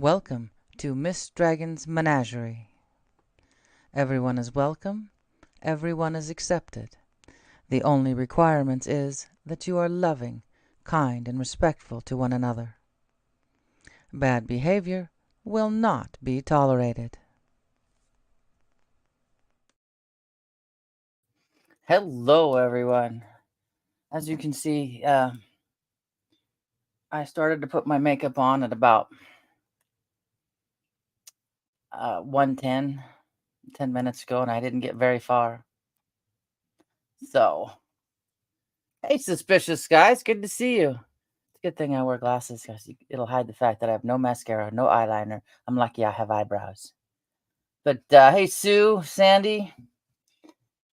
Welcome to Miss Dragon's Menagerie. Everyone is welcome, everyone is accepted. The only requirement is that you are loving, kind, and respectful to one another. Bad behavior will not be tolerated. Hello, everyone. As you can see, I started to put my makeup on at about 1:10, 10 minutes ago, and I didn't get very far. So, hey, suspicious guys, good to see you. It's a good thing I wear glasses because it'll hide the fact that I have no mascara, no eyeliner. I'm lucky I have eyebrows. But hey, Sue, Sandy,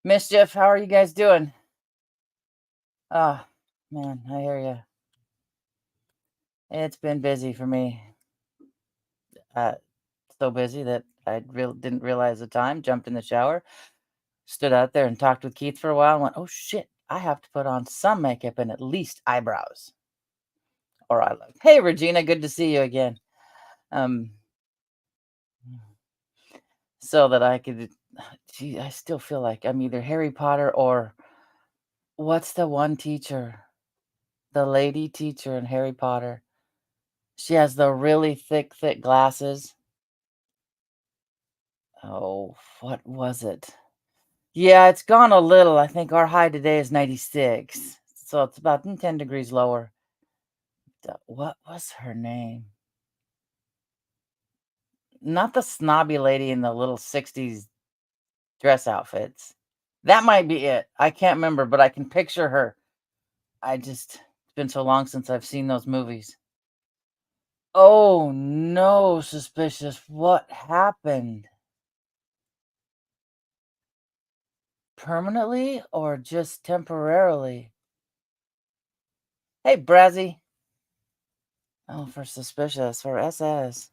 Mischief, how are you guys doing? Ah, man, I hear you. It's been busy for me. Uh, so busy that I didn't realize the time. Jumped in the shower, stood out there and talked with Keith for a while, and went, "Oh shit, I have to put on some makeup and at least eyebrows, or I look." Hey, Regina, good to see you again. Um, so that I could. Gee, I still feel like I'm either Harry Potter or what's the one teacher? The lady teacher in Harry Potter. She has the really thick, thick glasses. Oh, what was it? Yeah, it's gone a little. I think our high today is 96. So it's about 10 degrees lower. What was her name? Not the snobby lady in the little 60s dress outfits. That might be it. I can't remember, but I can picture her. It's been so long since I've seen those movies. Oh no, suspicious. What happened? Permanently or just temporarily? Hey, Brazzy. Oh, for suspicious, for SS.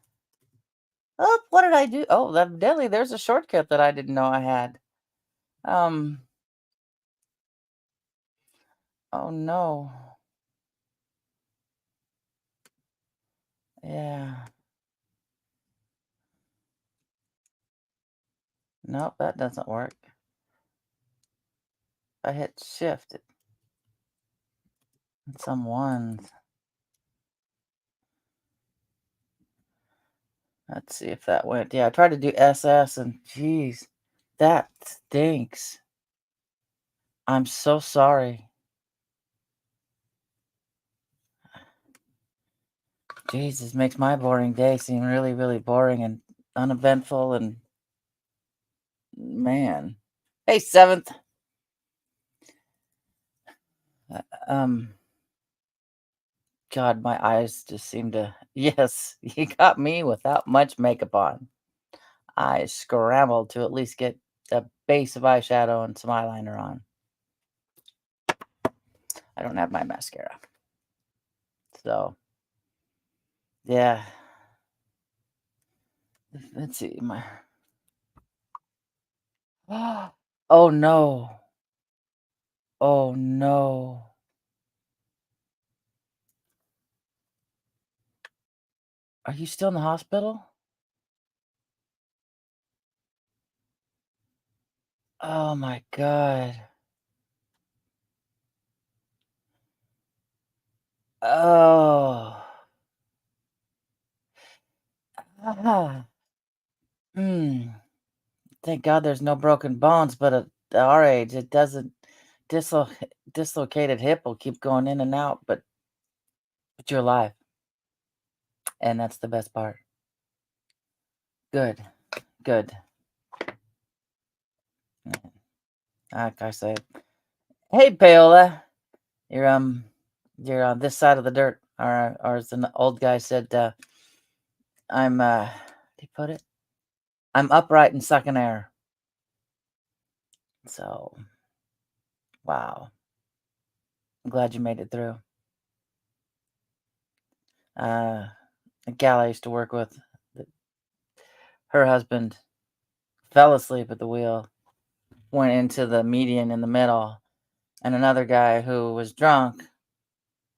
Oh, what did I do? Oh, evidently there's a shortcut that I didn't know I had. Um, oh no. Yeah. Nope, that doesn't work. I hit shift. Some ones. Let's see if that went. Yeah, I tried to do SS and geez, that stinks. I'm so sorry. Jesus, makes my boring day seem really, really boring and uneventful and man. Hey, seventh. Uh, Um, God, my eyes just seem to. Yes, you got me without much makeup on. I scrambled to at least get a base of eyeshadow and some eyeliner on. I don't have my mascara. So, yeah. Let's see. My. Oh no. Oh no. Are you still in the hospital? Oh my God. Oh. Ah. Hmm. Thank God there's no broken bones, but at our age, it doesn't. Dislo- dislocated hip will keep going in and out, but you're alive, and that's the best part. Good, good. Like I say, hey Paola, you're you're on this side of the dirt, or as an old guy said, I'm did he put it? I'm upright and sucking air. So wow, I'm glad you made it through. A gal I used to work with, her husband fell asleep at the wheel, went into the median in the middle, and another guy who was drunk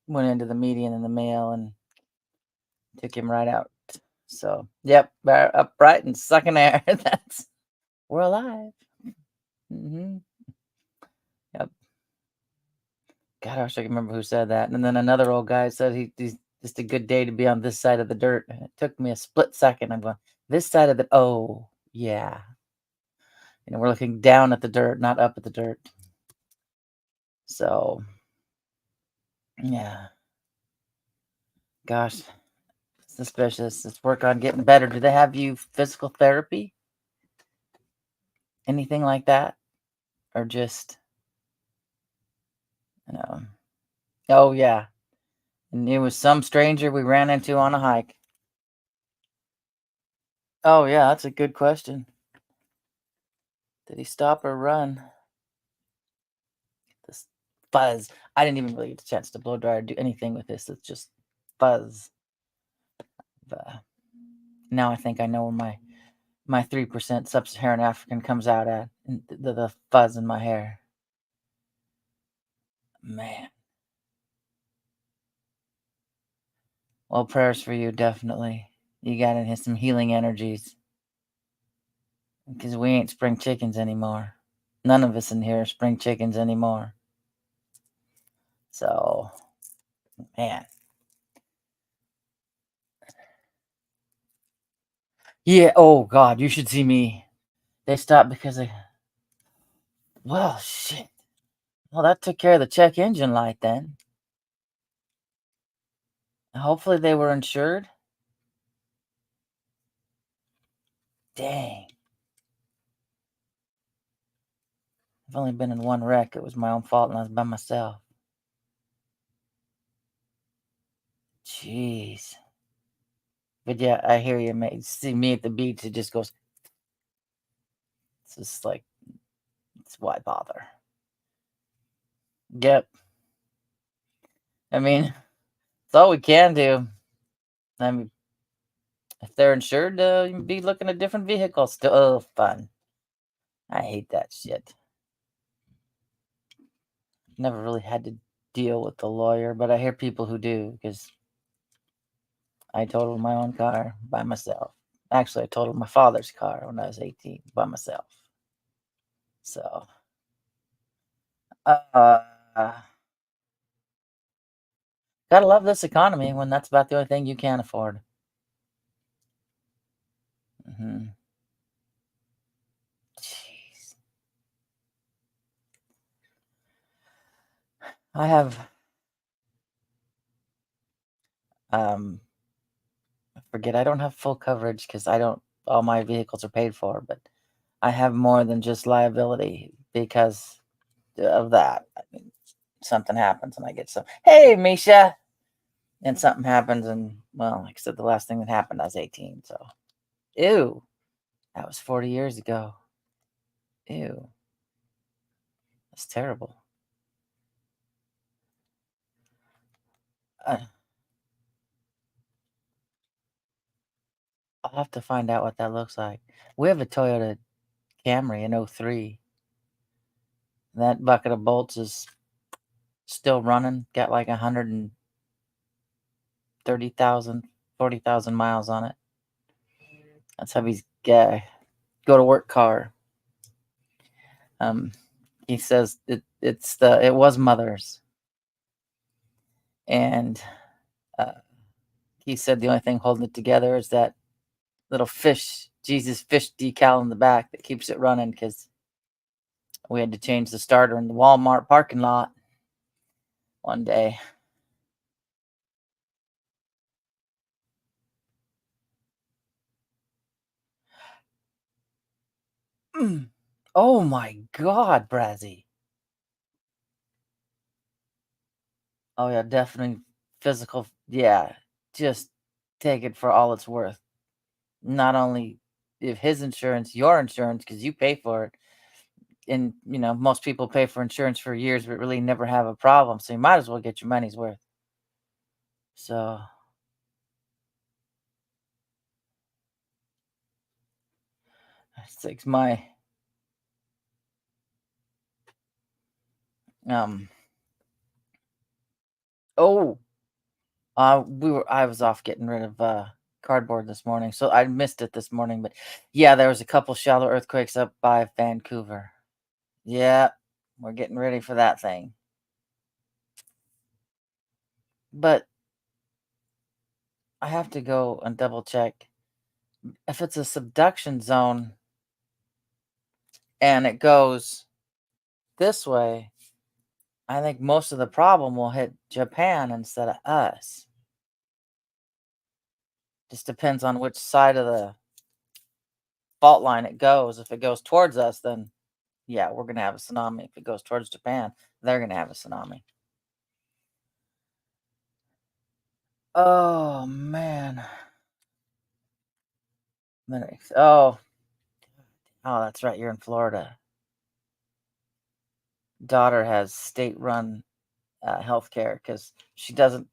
went into the median in the middle and took him right out. So, yep, upright and sucking air. That's we're alive. Mhm. Yep. God, I wish I could remember who said that. And then another old guy said he's just a good day to be on this side of the dirt. And it took me a split second. I'm going, this side of the oh yeah. We're looking down at the dirt, not up at the dirt. So yeah. Gosh, suspicious. Let's work on getting better. Do they have you physical therapy? Anything like that? Or just, you know, oh yeah. And it was some stranger we ran into on a hike. Oh yeah, that's a good question. Did he stop or run? This fuzz. I didn't even really get a chance to blow dry or do anything with this. It's just fuzz. Uh, Now I think I know where my 3% sub-Saharan African comes out at. The fuzz in my hair. Man. Well, prayers for you, definitely. You got in some healing energies. Because we ain't spring chickens anymore. None of us in here are spring chickens anymore. So, man. Yeah, oh God, you should see me. They stopped because they, well, shit. Well, that took care of the check engine light then. Hopefully they were insured. Dang. I've only been in one wreck. It was my own fault and I was by myself. Jeez. But yeah, I hear you, mate. See me at the beach, it just goes, it's just like, it's why bother? Yep. I mean, it's all we can do. I mean, if they're insured, you'd be looking at different vehicles. Still, oh, fun. I hate that shit. Never really had to deal with the lawyer, but I hear people who do because I totaled my own car by myself. Actually, I totaled my father's car when I was 18 by myself. So, uh, gotta love this economy when that's about the only thing you can afford. Hmm. Jeez. I have, um, I forget, I don't have full coverage because I don't, all my vehicles are paid for, but I have more than just liability because of that. I mean, something happens and I get some, hey, Misha, and something happens. And well, like I said, the last thing that happened, I was 18. So, ew, that was 40 years ago. Ew, that's terrible. Uh, I'll have to find out what that looks like. We have a Toyota Camry in '03. That bucket of bolts is still running, got like 130,000, 40,000 miles on it. That's hubby's go to work car. Um, he says it was mother's, and uh, he said the only thing holding it together is that little fish, Jesus fish decal in the back that keeps it running because we had to change the starter in the Walmart parking lot one day. Mm. Oh my God, Brazzy. Oh yeah, definitely physical. Yeah, just take it for all it's worth. Not only if his insurance, your insurance, because you pay for it, and most people pay for insurance for years, but really never have a problem. So you might as well get your money's worth. So it's like my um. Oh, I was off getting rid of cardboard this morning, so I missed it this morning, but yeah, there was a couple shallow earthquakes up by Vancouver. Yeah, we're getting ready for that thing. But I have to go and double check. If it's a subduction zone and it goes this way, I think most of the problem will hit Japan instead of us. Just depends on which side of the fault line it goes. If it goes towards us, then yeah, we're gonna have a tsunami. If it goes towards Japan, they're gonna have a tsunami. Oh man. Oh, oh, that's right. You're in Florida. Daughter has state-run healthcare because she doesn't.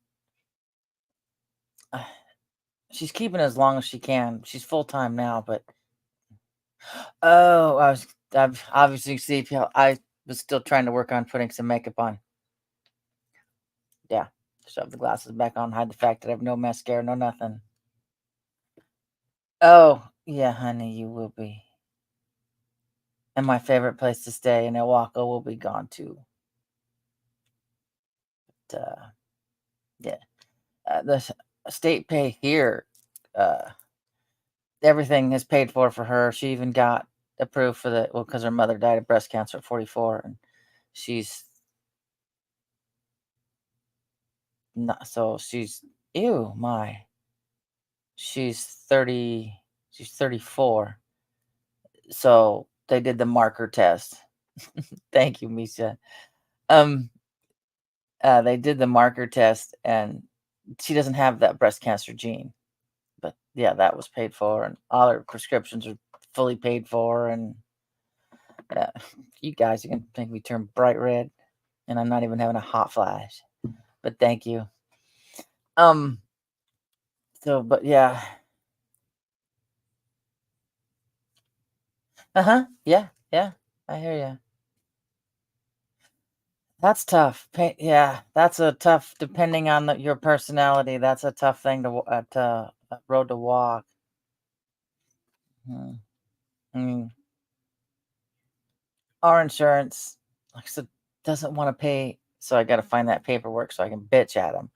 She's keeping as long as she can. She's full time now, but oh, I've obviously see. I was still trying to work on putting some makeup on. Yeah, shove the glasses back on, hide the fact that I have no mascara, no nothing. Oh, yeah, honey, you will be. And my favorite place to stay in Ilwaco will be gone too. But, yeah, state pay here, uh, everything is paid for her. She even got approved for the well because her mother died of breast cancer at 44, and she's not. So she's ew my. She's 30. She's 34. So they did the marker test. Thank you, Misha. Um, they did the marker test, and she doesn't have that breast cancer gene. But yeah, that was paid for, and all her prescriptions are fully paid for. And you guys are gonna make me turn bright red, and I'm not even having a hot flash. But thank you. Um. So, but yeah. Uh huh. Yeah. Yeah. I hear you. That's tough. Yeah, that's a tough. Depending on your personality, that's a tough thing to road to walk. Hmm. Mm. Our insurance, like I said, doesn't want to pay, so I got to find that paperwork so I can bitch at them.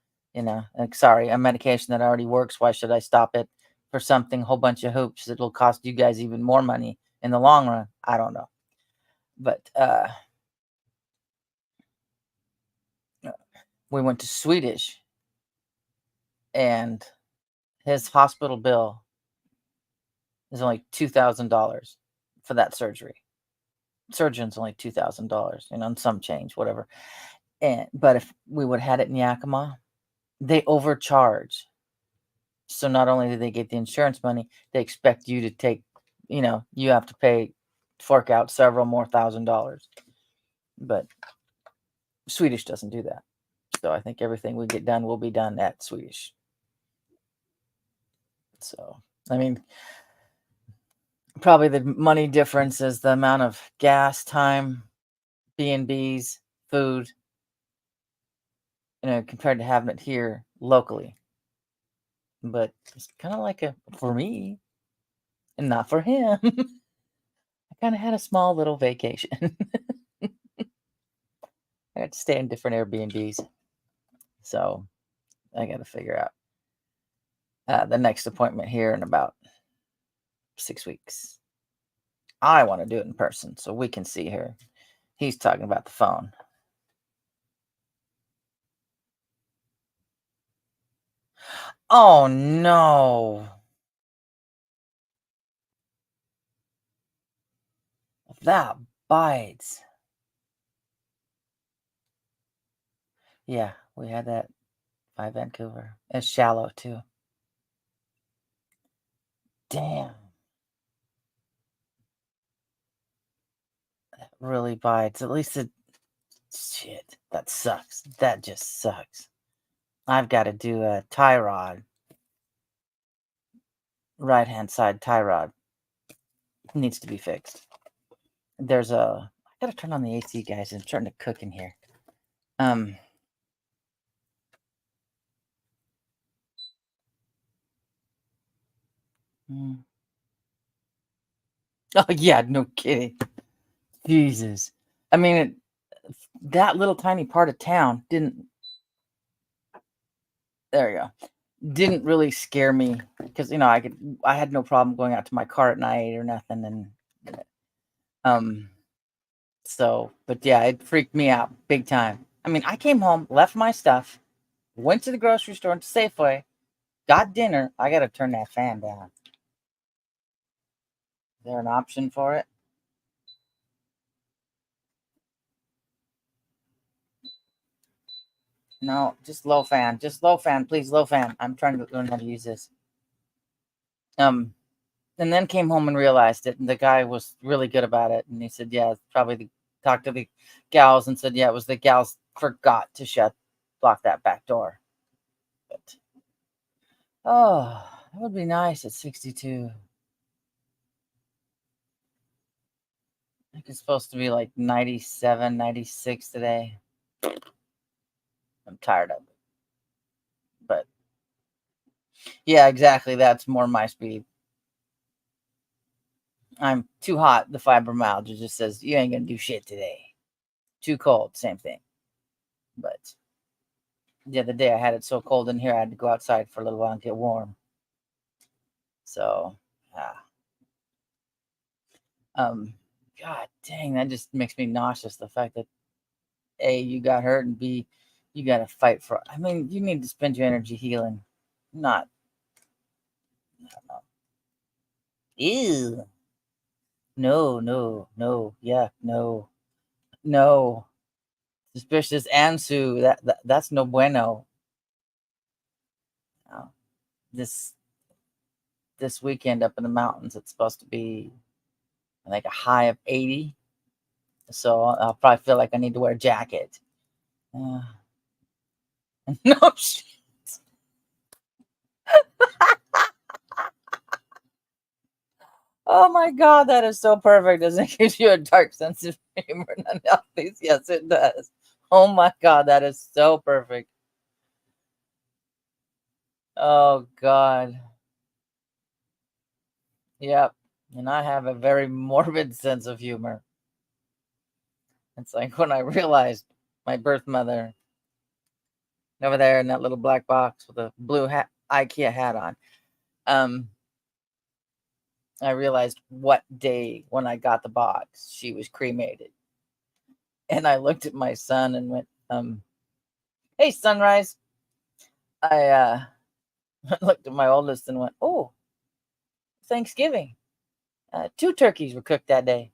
Like, sorry, a medication that already works. Why should I stop it for something? Whole bunch of hoops. It'll cost you guys even more money in the long run. I don't know, but we went to Swedish, and his hospital bill is only $2,000 for that surgery. Surgeon's only $2,000, and some change, whatever. And but if we would have had it in Yakima, they overcharge. So not only do they get the insurance money, they expect you to take, you have to fork out several more $1,000. But Swedish doesn't do that. So I think everything we get done will be done at Swedish. So, I mean, probably the money difference is the amount of gas, time, B&Bs, food, compared to having it here locally. But it's kind of like for me and not for him. I kind of had a small little vacation. I got to stay in different Airbnbs. So I got to figure out the next appointment here in about 6 weeks. I want to do it in person so we can see her. He's talking about the phone. Oh no. That bites. Yeah, we had that by Vancouver. It's shallow too. Damn. That really bites. At least shit. That sucks. That just sucks. I've got to do a tie rod. Right hand side tie rod needs to be fixed. I gotta turn on the AC, guys. I'm starting to cook in here. Um, Mm. Oh, yeah, no kidding. Jesus. I mean, that little tiny part of town didn't there you go. Didn't really scare me because, I had no problem going out to my car at night or nothing, and, um, so but, yeah, it freaked me out big time. I mean, I came home, left my stuff, went to the grocery store and Safeway, got dinner. I gotta turn that fan down. Is there an option for it? No, just low fan. Just low fan, please, low fan. I'm trying to learn how to use this. Um, and then came home and realized it, and the guy was really good about it, and he said, "Yeah, it's probably talked to the gals and said, yeah, it was the gals forgot to block that back door." But oh, that would be nice at 62. I think it's supposed to be like 97, 96 today. I'm tired of it, but yeah, exactly. That's more my speed. I'm too hot. The fibromyalgia just says you ain't gonna do shit today. Too cold, same thing. But the other day I had it so cold in here I had to go outside for a little while and get warm. So, yeah. Um, God dang, that just makes me nauseous. The fact that A, you got hurt, and B, you got to fight for. I mean, you need to spend your energy healing, not. I don't know. Ew. No, no, no. Yeah, no, no. Suspicious Ansu. That's no bueno. No. This this weekend up in the mountains, it's supposed to be like a high of 80. So I'll probably feel like I need to wear a jacket. Uh, no shit. Oh my God, that is so perfect. Doesn't it give you a dark sense of humor and unhealthy? Yes, it does. Oh my God, that is so perfect. Oh God. Yep. And I have a very morbid sense of humor. It's like when I realized my birth mother over there in that little black box with a blue hat, IKEA hat on. Um, I realized what day when I got the box she was cremated. And I looked at my son and went, hey, Sunrise. I looked at my oldest and went, oh, Thanksgiving. Two turkeys were cooked that day.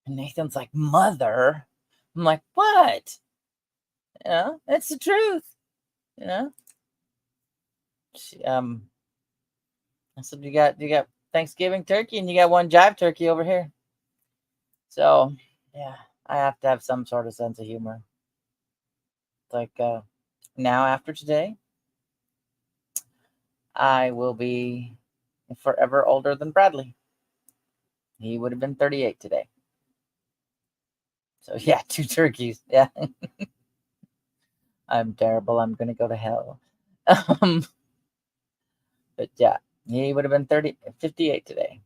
And Nathan's like, Mother. I'm like, what? It's the truth. You know? She, I said, you got Thanksgiving turkey and you got one jive turkey over here. So yeah, I have to have some sort of sense of humor. Like now after today, I will be forever older than Bradley. He would have been 38 today. So yeah, two turkeys. Yeah. I'm terrible. I'm gonna go to hell. Um, but yeah, he would have been 58 today.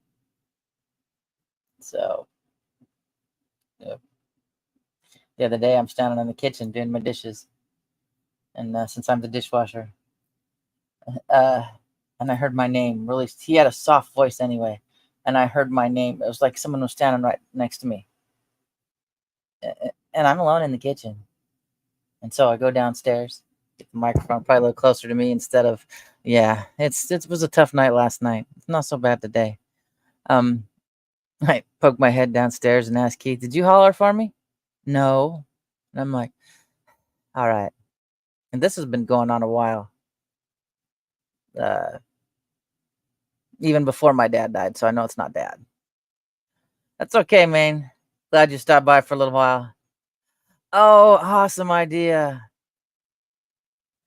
So yeah. The other day, I'm standing in the kitchen doing my dishes, and since I'm the dishwasher, uh, and I heard my name. Really, he had a soft voice anyway, and I heard my name. It was like someone was standing right next to me, and I'm alone in the kitchen. And so I go downstairs, get the microphone probably a little closer to me instead of, yeah. It was a tough night last night. It's not so bad today. Um, I poke my head downstairs and ask Keith, "Did you holler for me?" No. And I'm like, "All right." And this has been going on a while, uh, even before my dad died. So I know it's not dad. That's okay, man. Glad you stopped by for a little while. Oh, awesome idea.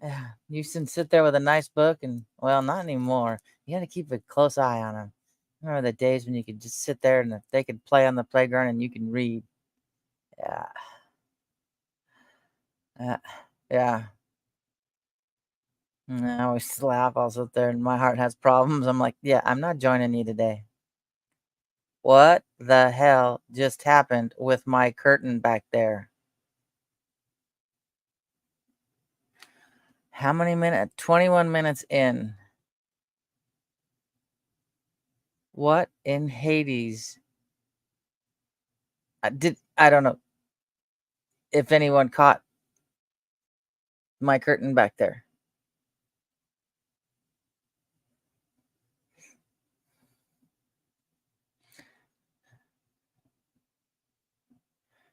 Yeah, you can sit there with a nice book and, well, not anymore. You got to keep a close eye on them. Remember the days when you could just sit there and they could play on the playground and you can read. Yeah. Uh, yeah. And I always laugh. I'll sit there and my heart has problems. I'm like, yeah, I'm not joining you today. What the hell just happened with my curtain back there? How many minutes? 21 minutes in. What in Hades? I don't know if anyone caught my curtain back there.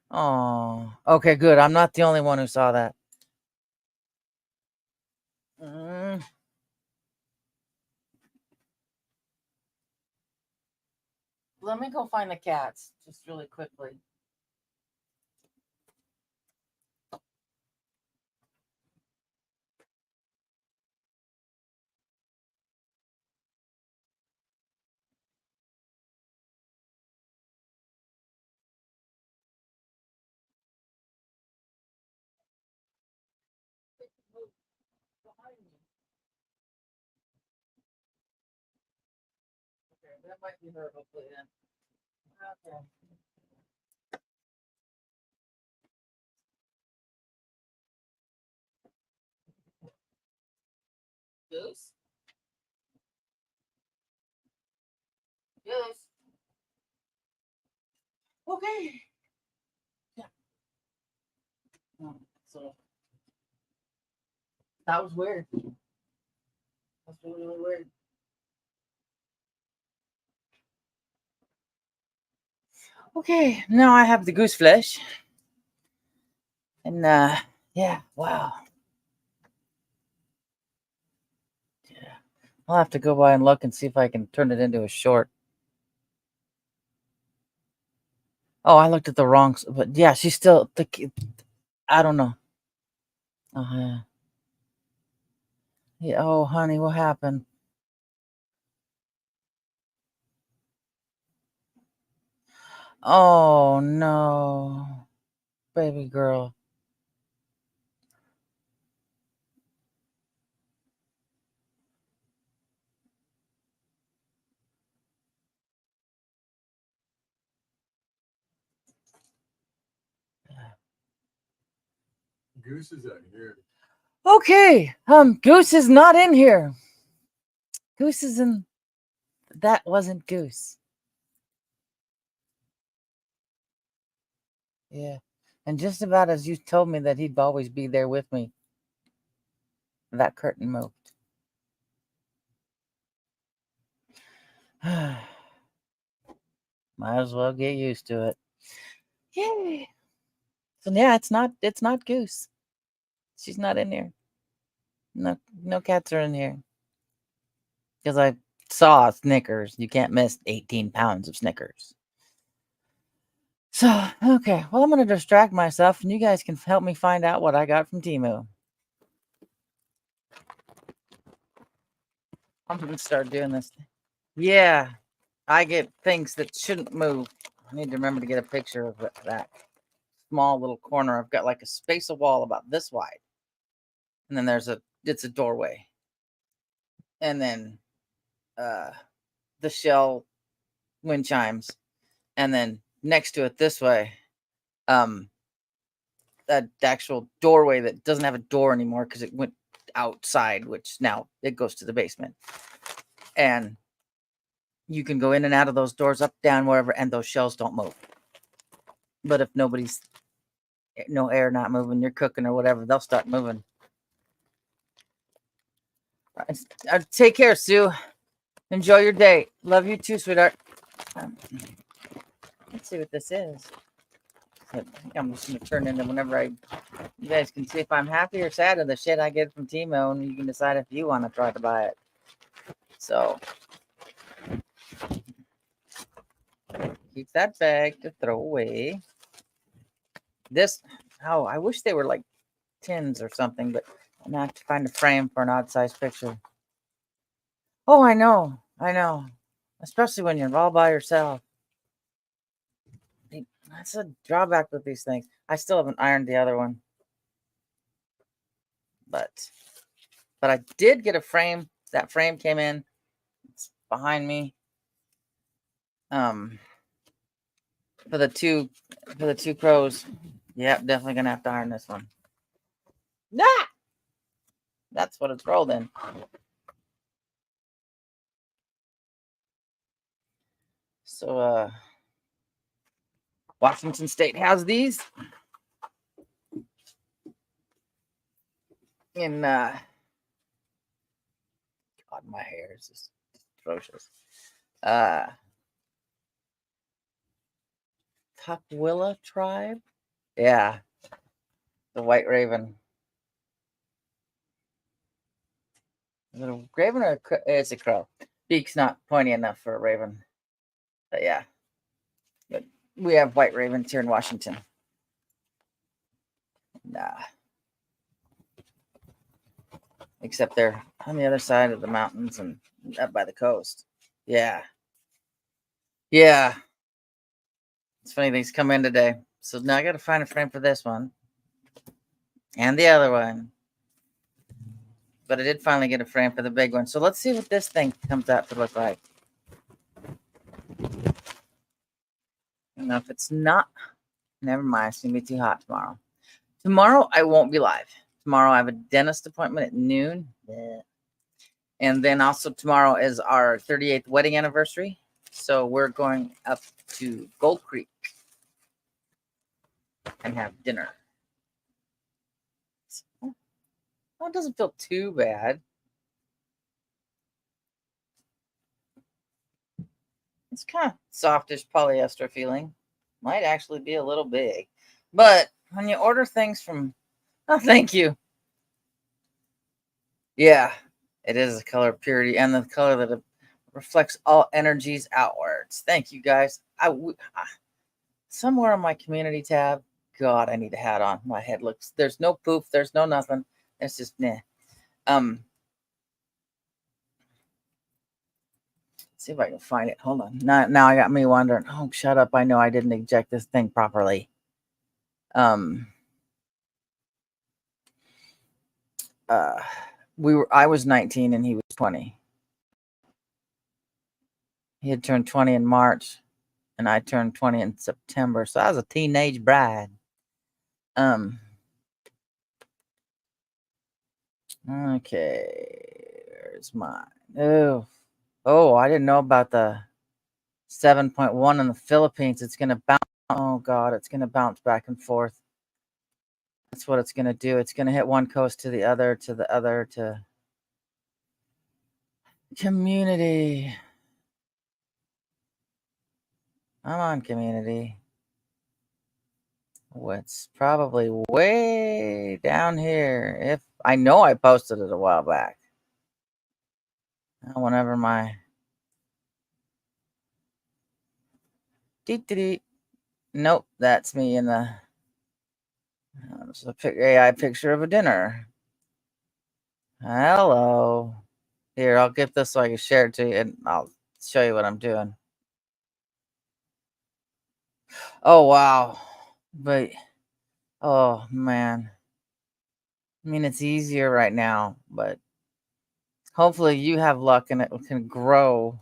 Oh, okay, good. I'm not the only one who saw that. Mm. Let me go find the cats just really quickly. Okay, that might be her, hopefully then. Okay. Goose? Goose? Okay. Yeah. So that was weird. That's really, really weird. Okay, now I have the goose flesh. And yeah, wow. Yeah. I'll have to go by and look and see if I can turn it into a short. Oh, I looked at the wrong, but yeah, she's still I don't know. Uh-huh. Yeah, oh, honey, what happened? Oh no, baby girl. Goose is out here. Okay, Goose is not in here. Goose is in. That wasn't Goose. Yeah, and just about as you told me that he'd always be there with me, that curtain moved. Might as well get used to it. Yay! So yeah, it's not Goose. She's not in here. No, no cats are in here because I saw Snickers. You can't miss 18 pounds of Snickers. So okay, well I'm gonna distract myself, and you guys can help me find out what I got from Temu. I'm gonna start doing this. Yeah, I get things that shouldn't move. I need to remember to get a picture of that small little corner. I've got like a space of wall about this wide, and then it's a doorway, and then uh the shell wind chimes, and then next to it this way, um that actual doorway that doesn't have a door anymore because it went outside, which now it goes to the basement, and you can go in and out of those doors, up, down, wherever, and those shells don't move. But if nobody's no air not moving, you're cooking or whatever, they'll start moving. Take care, Sue. Enjoy your day. Love you too, sweetheart. Let's see what this is. I think I'm just gonna turn into whenever you guys can see if I'm happy or sad of the shit I get from Timo, and you can decide if you want to try to buy it. So keep that bag to throw away. This, oh, I wish they were like tins or something, but I'm gonna have to find a frame for an odd size picture. Oh, I know. Especially when you're all by yourself. That's a drawback with these things. I still haven't ironed the other one, but but I did get a frame. That frame came in. It's behind me. For the two crows. Yep, definitely gonna have to iron this one. Ah! That's what it's rolled in. So Washington State has these. And God, my hair is just atrocious. Tukwila tribe. Yeah, the white raven. Is it a raven or it's a crow? Beak's not pointy enough for a raven. But yeah, but we have white ravens here in Washington. Nah, except they're on the other side of the mountains and up by the coast. Yeah, yeah. It's funny things come in today. So now I got to find a frame for this one and the other one. But I did finally get a frame for the big one. So let's see what this thing comes out to look like. Now, if it's not, never mind. It's going to be too hot tomorrow. Tomorrow, I won't be live. Tomorrow, I have a dentist appointment at noon. Yeah. And then also tomorrow is our 38th wedding anniversary. So we're going up to Gold Creek and have dinner. Oh, it doesn't feel too bad. It's kind of softish polyester feeling. Might actually be a little big. But when you order things from... Oh, thank you. Yeah, it is the color of purity and the color that reflects all energies outwards. Thank you, guys. Somewhere on my community tab, God, I need a hat on. My head looks... There's no poof. There's no nothing. It's just, nah. See if I can find it. Hold on. Now I got me wondering. Oh, shut up. I know I didn't eject this thing properly. I was 19 and he was 20. He had turned 20 in March and I turned 20 in September. So I was a teenage bride. Okay. Where's mine? Oh, I didn't know about the 7.1 in the Philippines. It's gonna bounce. Oh God, it's gonna bounce back and forth. That's what it's gonna do. It's gonna hit one coast to the other, to community. Come on, community. What's probably way down here. If I know I posted it a while back. Whenever my nope, that's me in the it's a AI picture of a dinner. Hello. Here, I'll get this so I can share it to you and I'll show you what I'm doing. Oh wow. But oh man. I mean, it's easier right now, but hopefully you have luck and it can grow.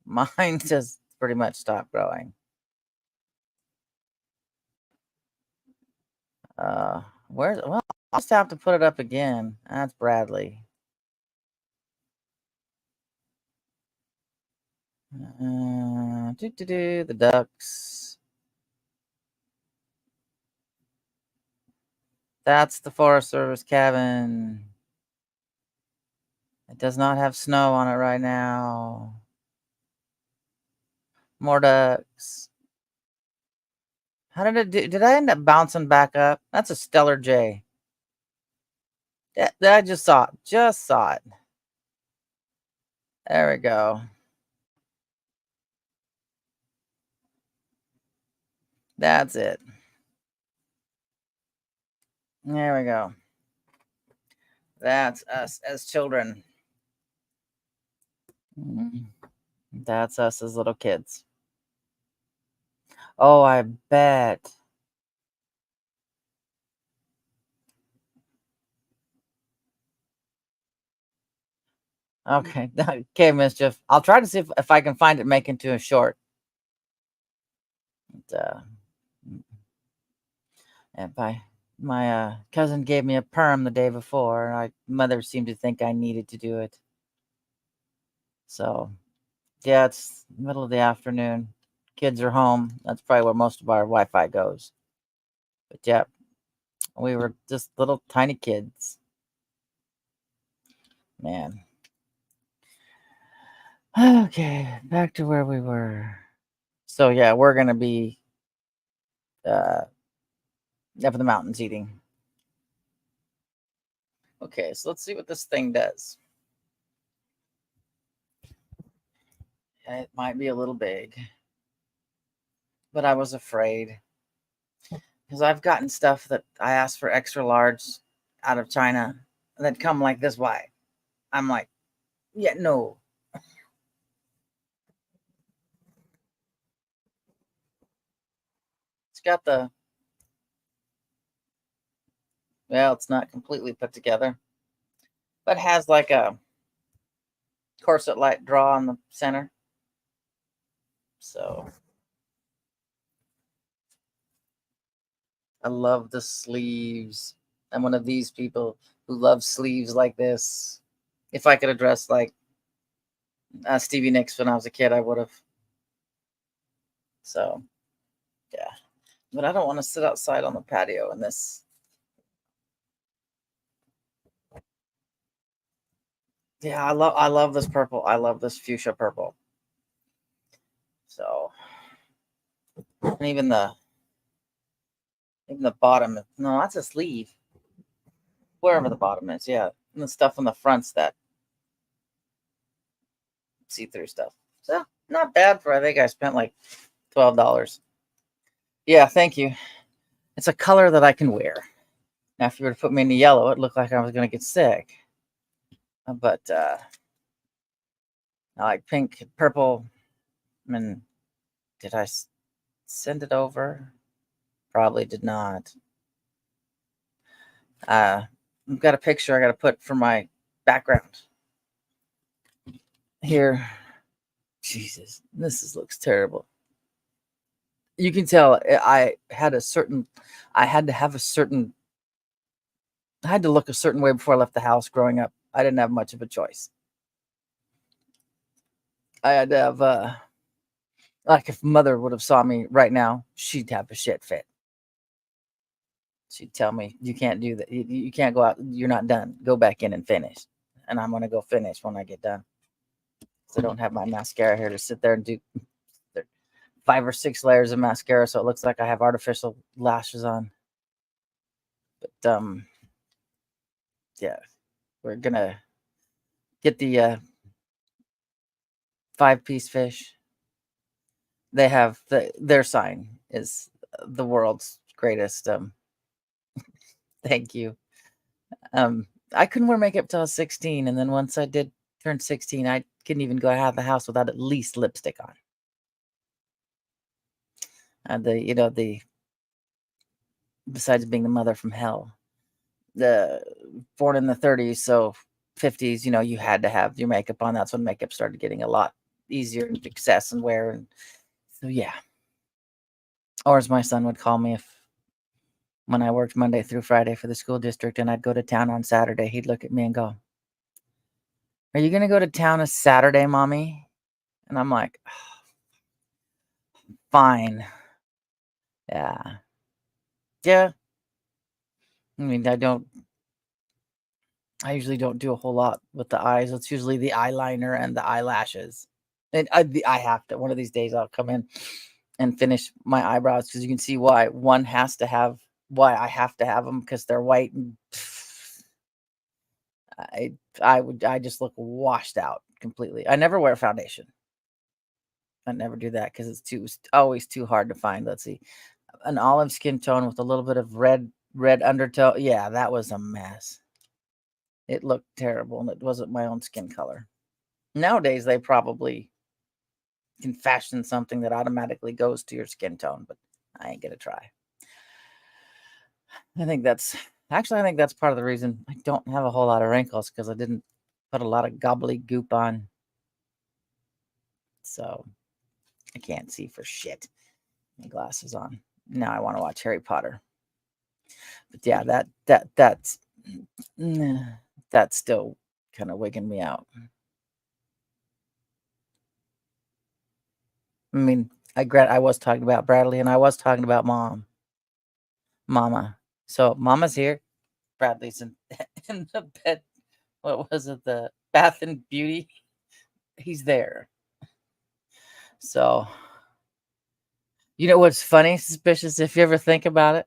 Mine just pretty much stopped growing. Well, I'll just have to put it up again. That's Bradley. The ducks. That's the Forest Service cabin. It does not have snow on it right now. More ducks. How did it do? Did I end up bouncing back up? That's a Stellar J. I just saw it. Just saw it. There we go. That's it. There we go. That's us as children. That's us as little kids. Oh, I bet. Okay. Okay, Mischief. I'll try to see if I can find it, make into a short. But, and my cousin gave me a perm the day before. My mother seemed to think I needed to do it. So, yeah, it's middle of the afternoon. Kids are home. That's probably where most of our Wi-Fi goes. But yeah, we were just little tiny kids. Man. Okay, back to where we were. So yeah, we're gonna be up in the mountains eating. Okay, so let's see what this thing does. It might be a little big, but I was afraid because I've gotten stuff that I asked for extra large out of China that come like this wide. I'm like, yeah, no. It's got the, well, it's not completely put together, but has like a corset light draw in the center. So I love the sleeves. I'm one of these people who love sleeves like this. If I could have dressed like Stevie Nicks when I was a kid, I would have. So yeah, but I don't want to sit outside on the patio in this. Yeah, I love this purple. I love this fuchsia purple. So and even the bottom. No, that's a sleeve. Wherever the bottom is, yeah, and the stuff on the front's that see-through stuff. So not bad for I think I spent like $12. Yeah, thank you. It's a color that I can wear. Now, if you were to put me in the yellow, it looked like I was going to get sick. But I like pink, purple. I mean, did I send it over? Probably did not. I've got a picture I got to put for my background here. Jesus, looks terrible. You can tell I had a certain, I had to have a certain, I had to look a certain way before I left the house growing up. I didn't have much of a choice. I had to have, like if mother would have saw me right now, she'd have a shit fit. She'd tell me, you can't do that. You can't go out. You're not done. Go back in and finish. And I'm going to go finish when I get done. So I don't have my mascara here to sit there and do 5 or 6 layers of mascara. So it looks like I have artificial lashes on. But, yeah, we're going to get the 5-piece fish. They have their sign is the world's greatest. Thank you. I couldn't wear makeup till I was 16, and then once I did turn 16, I couldn't even go out of the house without at least lipstick on. The besides being the mother from hell, the born in the 30s, so 50s, you had to have your makeup on. That's when makeup started getting a lot easier to access and wear, and so yeah. Or as my son would call me if when I worked Monday through Friday for the school district and I'd go to town on Saturday, he'd look at me and go, "Are you gonna go to town a Saturday, mommy?" And I'm like, "Fine." Yeah. Yeah. I mean, I usually don't do a whole lot with the eyes. It's usually the eyeliner and the eyelashes. And I have to, one of these days, I'll come in and finish my eyebrows because you can see why I have to have them because they're white. And I just look washed out completely. I never wear foundation. I never do that because it's always too hard to find. Let's see, an olive skin tone with a little bit of red undertone. Yeah, that was a mess. It looked terrible, and it wasn't my own skin color. Nowadays, they probably can fashion something that automatically goes to your skin tone, but I ain't gonna try. I think that's part of the reason I don't have a whole lot of wrinkles because I didn't put a lot of gobbledygook on. So I can't see for shit. My glasses on. Now I want to watch Harry Potter. But yeah, that's still kind of wigging me out. I mean, I was talking about Bradley and I was talking about Mama. So Mama's here. Bradley's in, in the bed. What was it? The Bath and Beauty. He's there. So, you know what's funny, suspicious, if you ever think about it?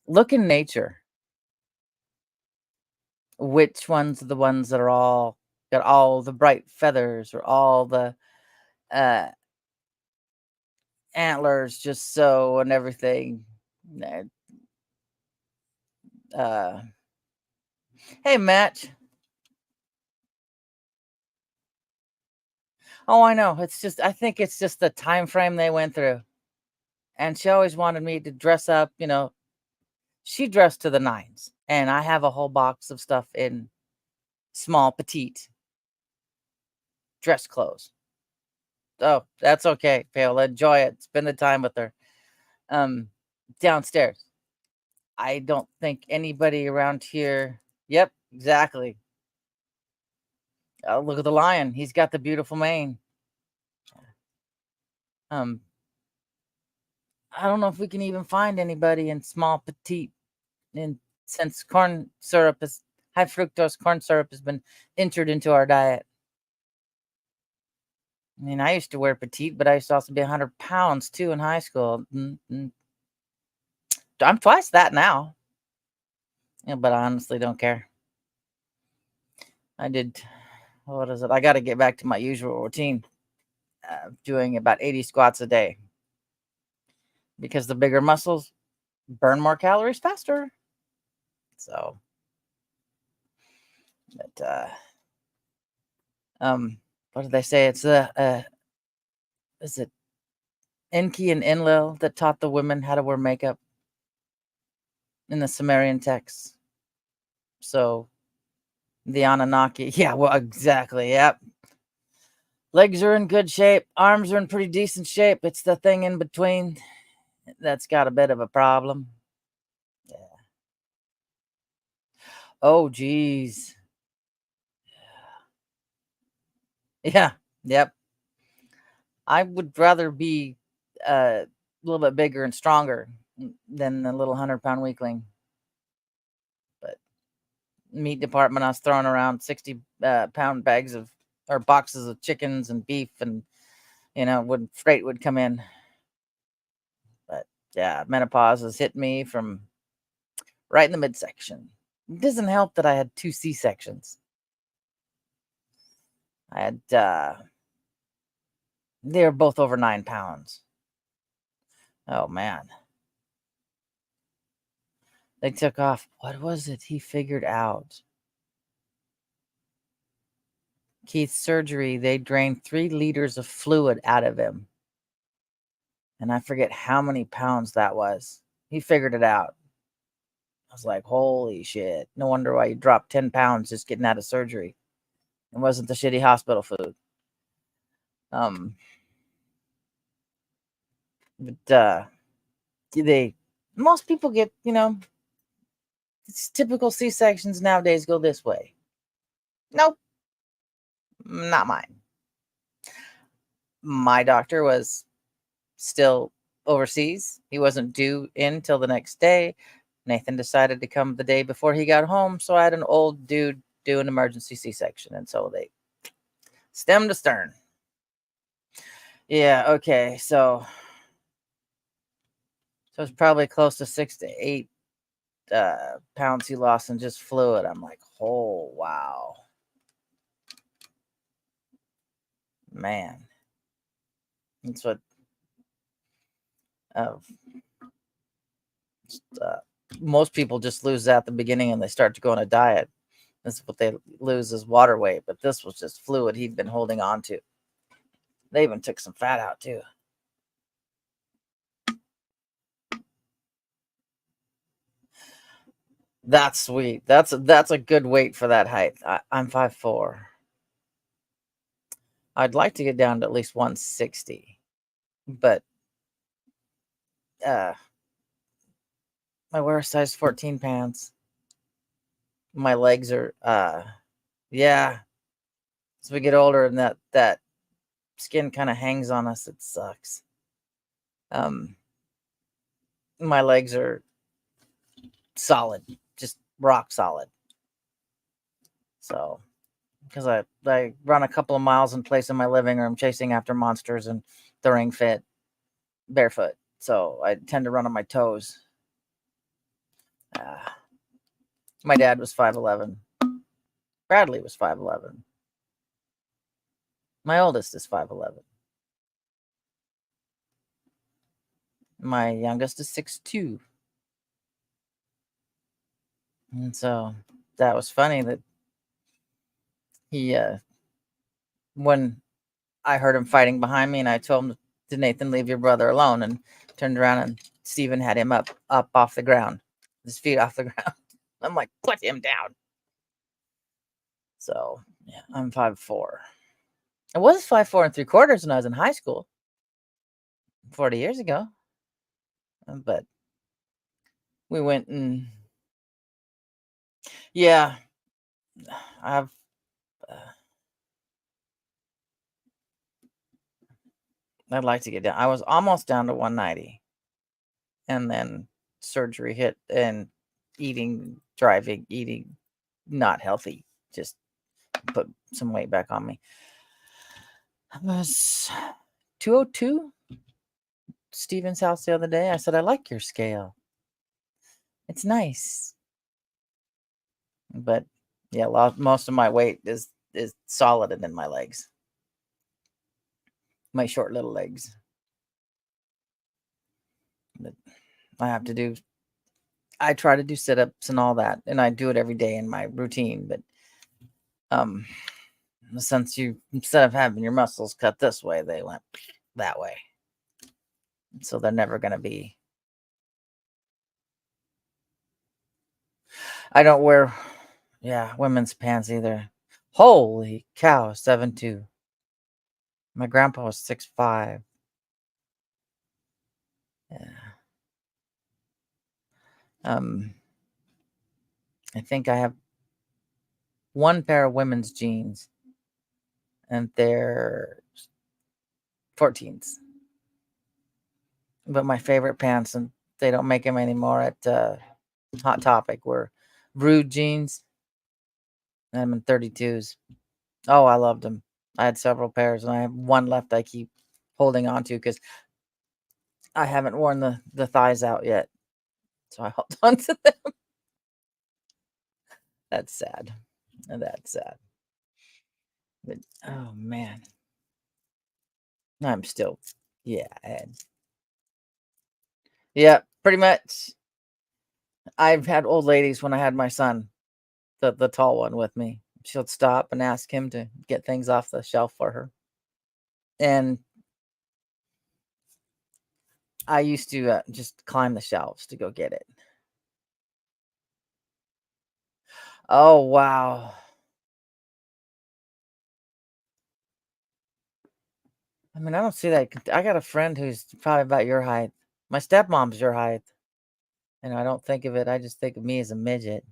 Look in nature. Which ones are the ones that are all got all the bright feathers or all the uh antlers just so and everything. Uh, uh, hey, Match. Oh, I know. It's just I think it's just the time frame they went through. And she always wanted me to dress up, she dressed to the nines. And I have a whole box of stuff in small petite dress clothes. Oh, that's okay, Pale. Enjoy it. Spend the time with her. Downstairs. I don't think anybody around here. Yep, exactly. Look at the lion. He's got the beautiful mane. Um, I don't know if we can even find anybody in small petite, and since corn syrup is high fructose corn syrup has been entered into our diet. I mean, I used to wear petite, but I used to also be 100 pounds too in high school. I'm twice that now. Yeah, but I honestly don't care. I did, what is it? I got to get back to my usual routine, doing about 80 squats a day because the bigger muscles burn more calories faster. So, but what did they say? It's is it Enki and Enlil that taught the women how to wear makeup in the Sumerian texts? So the Anunnaki, yeah, well, exactly, yep. Legs are in good shape, arms are in pretty decent shape. It's the thing in between that's got a bit of a problem. Yeah. Oh, geez. Yeah. Yep. I would rather be a little bit bigger and stronger than a little 100-pound weakling. But meat department, I was throwing around 60-pound bags of or boxes of chickens and beef, and when freight would come in. But yeah, menopause has hit me from right in the midsection. It doesn't help that I had 2 C-sections. I had they were both over 9 pounds. Oh man. They took off. What was it he figured out? Keith's surgery, they drained 3 liters of fluid out of him. And I forget how many pounds that was. He figured it out. I was like, holy shit. No wonder why you dropped 10 pounds just getting out of surgery. It wasn't the shitty hospital food. But most people get, it's typical C-sections nowadays go this way. Nope. Not mine. My doctor was still overseas. He wasn't due in till the next day. Nathan decided to come the day before he got home, so I had an old dude do an emergency C-section, and so they stem to stern. Yeah, okay, so it's probably close to 6 to 8 pounds he lost in just fluid. I'm like, oh wow, man, that's what uh, most people just lose that at the beginning and they start to go on a diet. That's what they lose is water weight, but this was just fluid he'd been holding on to. They even took some fat out too. That's sweet. That's a good weight for that height. I'm 5'4". I'd like to get down to at least 160, but uh, I wear a size 14 pants. My legs are yeah. As we get older and that skin kind of hangs on us, it sucks. Um, my legs are solid, just rock solid. So, because I run a couple of miles in place in my living room chasing after monsters and the ring fit barefoot. So I tend to run on my toes. Uh, my dad was 5'11". Bradley was 5'11". My oldest is 5'11". My youngest is 6'2". And so that was funny that he when I heard him fighting behind me and I told him to Nathan, leave your brother alone, and turned around and Steven had him up off the ground, his feet off the ground. I'm like, put him down. So yeah, I'm 5'4". I was 5'4" and 3/4 when I was in high school 40 years ago. But we went and yeah, I've uh, I'd like to get down. I was almost down to 190, and then surgery hit, and eating not healthy, just put some weight back on me. I was 202. Steven's house the other day. I said, I like your scale. It's nice. But yeah, most of my weight is solid and in my legs. My short little legs. But I try to do sit-ups and all that, and I do it every day in my routine, but um since you instead of having your muscles cut this way, they went that way. So they're never gonna be. I don't wear women's pants either. Holy cow, 7'2". My grandpa was 6'5". Yeah. Um, I think I have one pair of women's jeans, and they're 14s. But my favorite pants, and they don't make them anymore at Hot Topic, were Rude jeans. And I'm in 32s. Oh, I loved them. I had several pairs, and I have one left I keep holding on to because I haven't worn the thighs out yet. So I hold on to them. That's sad. That's sad. But oh man, I'm still, yeah, yeah, pretty much. I've had old ladies when I had my son, the tall one with me. She'll stop and ask him to get things off the shelf for her. And I used to just climb the shelves to go get it. Oh wow. I mean, I don't see that. I got a friend who's probably about your height. My stepmom's your height, and I don't think of it. I just think of me as a midget.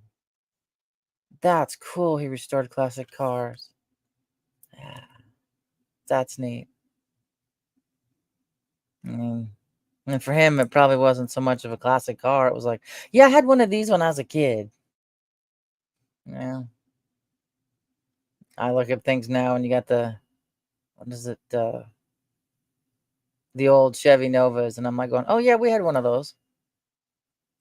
That's cool. He restored classic cars. Yeah, that's neat. I mean, and for him, it probably wasn't so much of a classic car. It was like, yeah, I had one of these when I was a kid. Yeah, I look at things now, and you got what is it? The old Chevy Novas, and I'm like going, oh yeah, we had one of those.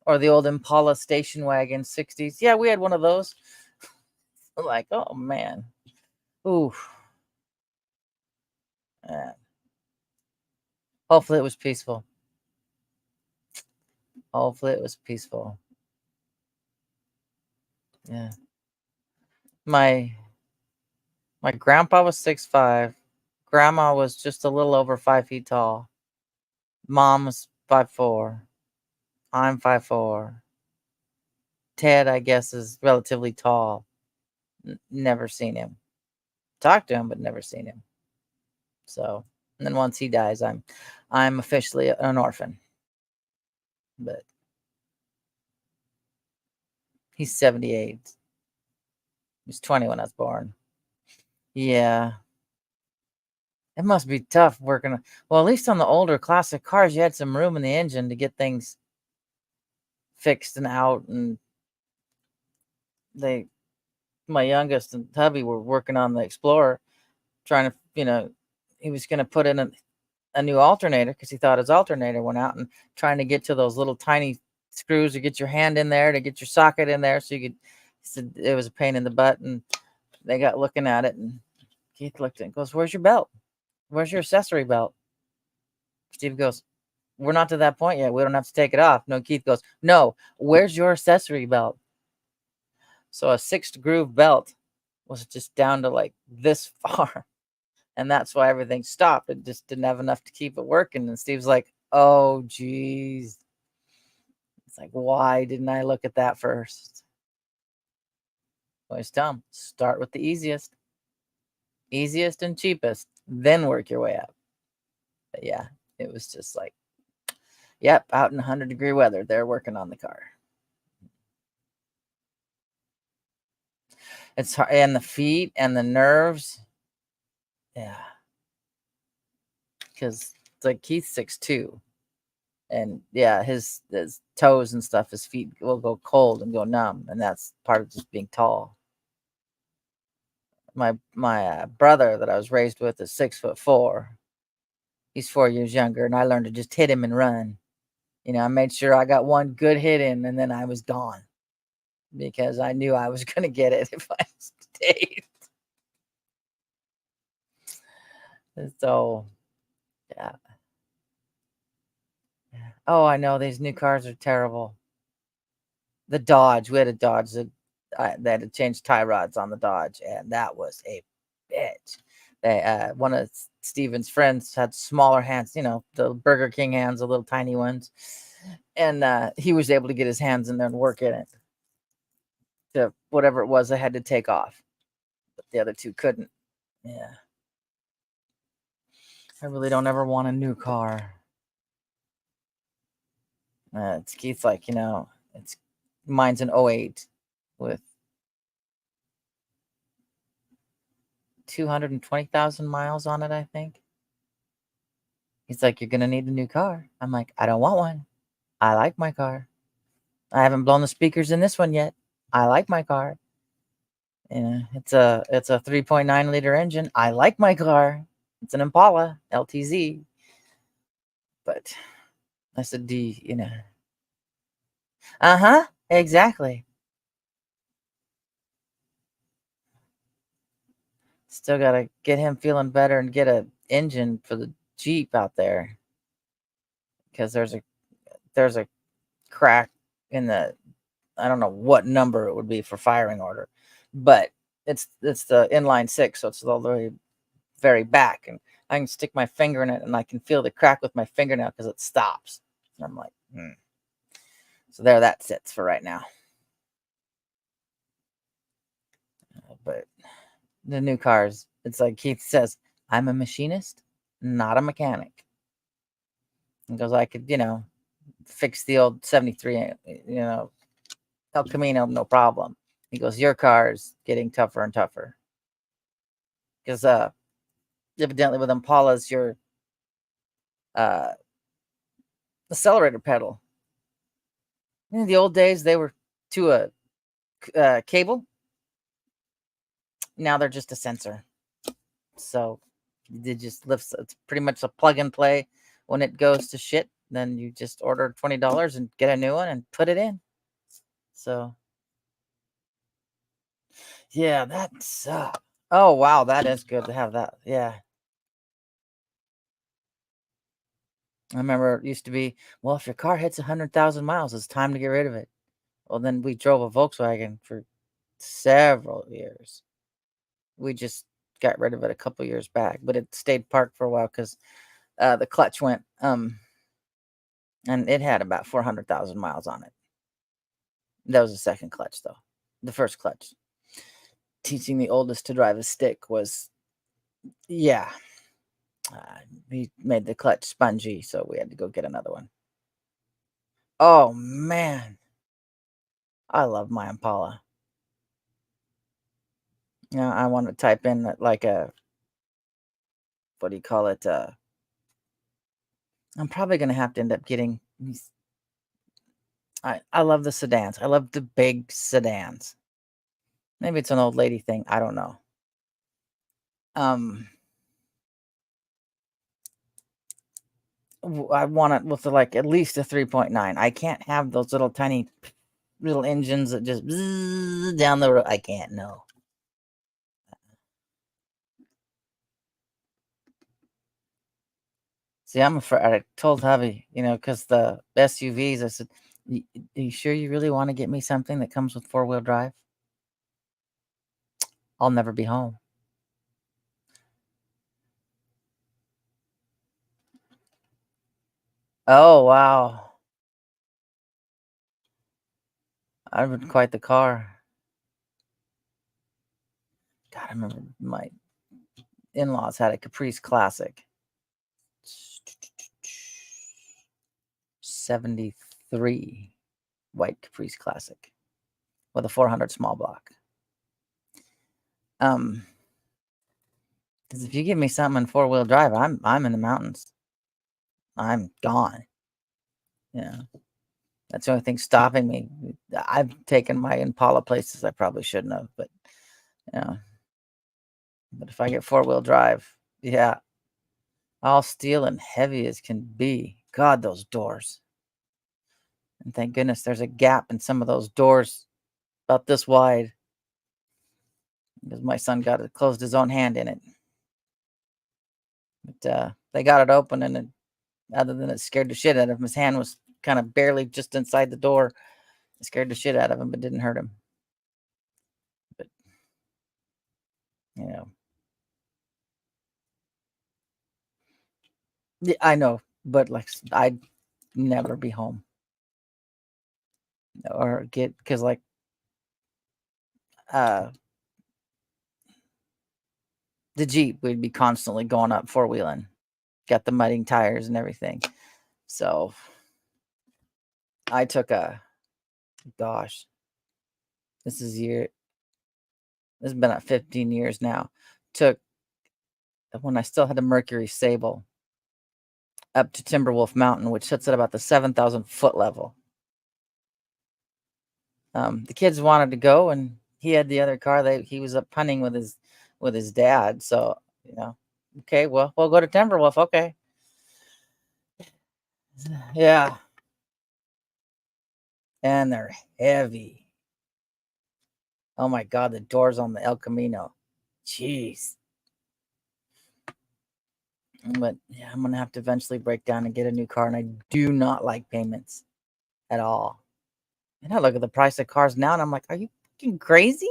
Or the old Impala station wagon 60s. Yeah, we had one of those. I'm like, oh man. Ooh. Man. Hopefully it was peaceful. Hopefully it was peaceful. Yeah. My grandpa was 6'5". Grandma was just a little over 5 feet tall. Mom was 5'4". I'm 5'4". Ted, I guess, is relatively tall. Never seen him. Talked to him, but never seen him. So, and then once he dies, I'm officially an orphan. But he's 78. He was 20 when I was born. Yeah. It must be tough working well, at least on the older classic cars, you had some room in the engine to get things fixed and out, and they my youngest and hubby were working on the Explorer, trying to, he was gonna put in a new alternator because he thought his alternator went out, and trying to get to those little tiny screws to get your hand in there to get your socket in there so you could he said it was a pain in the butt, and they got looking at it, and Keith looked at it and goes, "Where's your belt? Where's your accessory belt?" Steve goes, "We're not to that point yet. We don't have to take it off." No, Keith goes, "No, where's your accessory belt?" So a sixth groove belt was just down to like this far. And that's why everything stopped. It just didn't have enough to keep it working. And Steve's like, "Oh, geez." It's like, why didn't I look at that first? Always tell him, start with the easiest and cheapest, then work your way up. But yeah, it was just like, yep, out in 100-degree weather, they're working on the car. It's hard, and the feet and the nerves. Yeah. Because it's like Keith's 6'2", and yeah, his toes and stuff, his feet will go cold and go numb, and that's part of just being tall. My brother that I was raised with is 6'4". He's 4 years younger, and I learned to just hit him and run. I made sure I got one good hit in, and then I was gone because I knew I was going to get it if I stayed. So, yeah. Oh, I know these new cars are terrible. The Dodge, we had a Dodge that they had to change tie rods on the Dodge, and that was a bitch. One of Steven's friends had smaller hands, the Burger King hands, the little tiny ones, and he was able to get his hands in there and work in it to whatever it was I had to take off, but the other two couldn't. Yeah, I really don't ever want a new car. It's Keith's like, it's mine's an '08 with 220,000 miles on it, I think. He's like, "You're gonna need a new car." I'm like, "I don't want one. I like my car. I haven't blown the speakers in this one yet. I like my car. It's a 3.9 liter engine. I like my car. It's an Impala LTZ." But I said, uh-huh, exactly. Still gotta get him feeling better and get a engine for the Jeep out there because there's a crack in the I don't know what number it would be for firing order, but it's the inline six, so it's all the way very back, and I can stick my finger in it, and I can feel the crack with my fingernail because it stops. And I'm like, so there that sits for right now. But the new cars, it's like Keith says, I'm a machinist, not a mechanic. Because I could, fix the old 73, El Camino, no problem. He goes, your car's getting tougher and tougher. Because evidently with Impalas, your uh, accelerator pedal. In the old days, they were to a cable. Now they're just a sensor. So it just lifts. It's pretty much a plug and play. When it goes to shit, then you just order $20 and get a new one and put it in. So yeah, that's oh wow, that is good to have that. Yeah. I remember it used to be, well, if your car hits 100,000 miles, it's time to get rid of it. Well, then we drove a Volkswagen for several years. We just got rid of it a couple years back, but it stayed parked for a while because the clutch went, and it had about 400,000 miles on it. That was the second clutch, though. The first clutch. Teaching the oldest to drive a stick was, yeah. He made the clutch spongy, so we had to go get another one. Oh man, I love my Impala. Yeah, I want to type in like a, what do you call it? I'm probably gonna have to end up getting these. I love the sedans. I love the big sedans. Maybe it's an old lady thing. I don't know. Um, I want it with like at least a 3.9. I can't have those little tiny little engines that just bzzz down the road. I can't. No. See, I'm afraid. I told hubby, because the SUVs, I said, Are you sure you really want to get me something that comes with four-wheel drive? I'll never be home." Oh, wow. I've been quite the car. God, I remember my in-laws had a Caprice Classic. 73 white Caprice Classic with a 400 small block. Because if you give me something in four-wheel drive, I'm in the mountains. I'm gone. Yeah. That's the only thing stopping me. I've taken my Impala places I probably shouldn't have, but yeah. But if I get four-wheel drive, yeah, all steel and heavy as can be. God, those doors. And thank goodness there's a gap in some of those doors about this wide because my son closed his own hand in it. But they got it open, and other than it scared the shit out of him, his hand was kind of barely just inside the door. It scared the shit out of him, but didn't hurt him. But you know, yeah, I know, but like I'd never be home or get because like uh the Jeep would be constantly going up four wheeling, got the mudding tires and everything. So I took gosh, this is year this has been at 15 years now. Took when I still had a Mercury Sable up to Timberwolf Mountain, which sits at about the 7,000-foot level. The kids wanted to go, and he had the other car. He was up hunting with his dad. So okay, well, we'll go to Timberwolf. Okay, yeah, and they're heavy. Oh my God, the doors on the El Camino, jeez. But yeah, I'm gonna have to eventually break down and get a new car, and I do not like payments at all. And I look at the price of cars now, and I'm like, are you fucking crazy?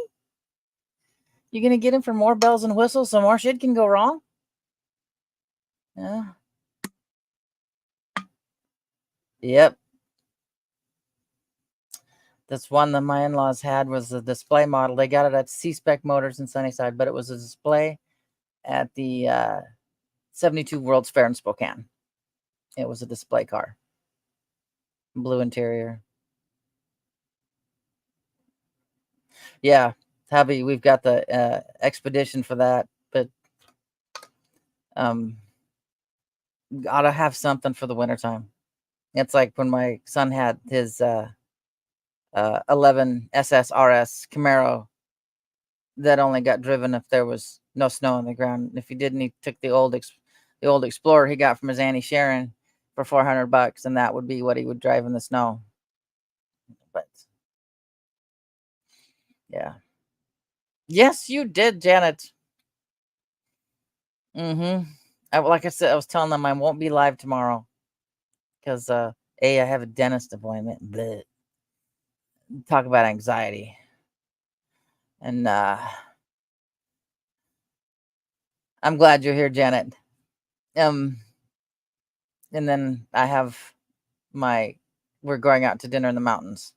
You're gonna get him for more bells and whistles, so more shit can go wrong. Yeah. Yep. This one that my in-laws had was the display model. They got it at C-Spec Motors in Sunnyside, but it was a display at the 72 World's Fair in Spokane. It was a display car, blue interior. Yeah, hubby, we've got the Expedition for that, but um, gotta have something for the wintertime. It's like when my son had his 11 SSRS Camaro that only got driven if there was no snow on the ground. If he didn't, he took the old Explorer he got from his Auntie Sharon for $400, and that would be what he would drive in the snow. But yeah, yes, you did, Janet. Mm-hmm. Like I said, I was telling them I won't be live tomorrow because I have a dentist appointment. Bleh. Talk about anxiety, and I'm glad you're here, Janet. Um, and then I have we're going out to dinner in the mountains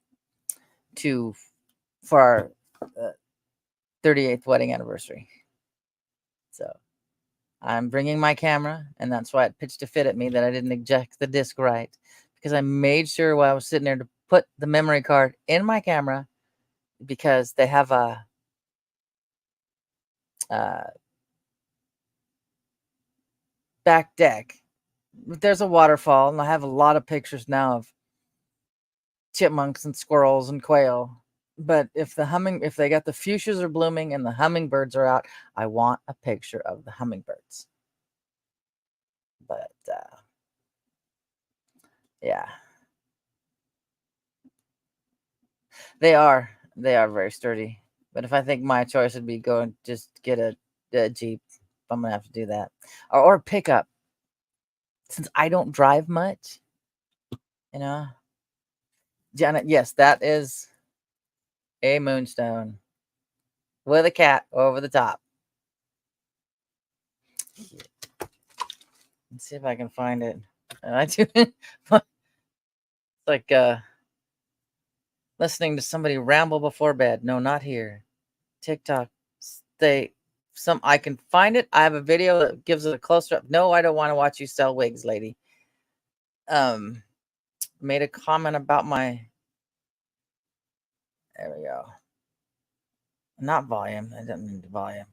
for our 38th wedding anniversary. So I'm bringing my camera, and that's why it pitched a fit at me that I didn't eject the disc right, because I made sure while I was sitting there to put the memory card in my camera, because they have a back deck. There's a waterfall, and I have a lot of pictures now of chipmunks and squirrels and quail. But if they got the fuchsias are blooming and the hummingbirds are out, I want a picture of the hummingbirds. But yeah, they are very sturdy. But if I think my choice would be going just get a Jeep, I'm gonna have to do that, or pickup. Since I don't drive much, you know. Janet, yes, that is a moonstone with a cat over the top. Let's see if I can find it. I do. It's like listening to somebody ramble before bed. No, not here. TikTok. I can find it. I have a video that gives it a closer up. No, I don't want to watch you sell wigs, lady. Made a comment about my. There we go. Not volume. I didn't mean volume,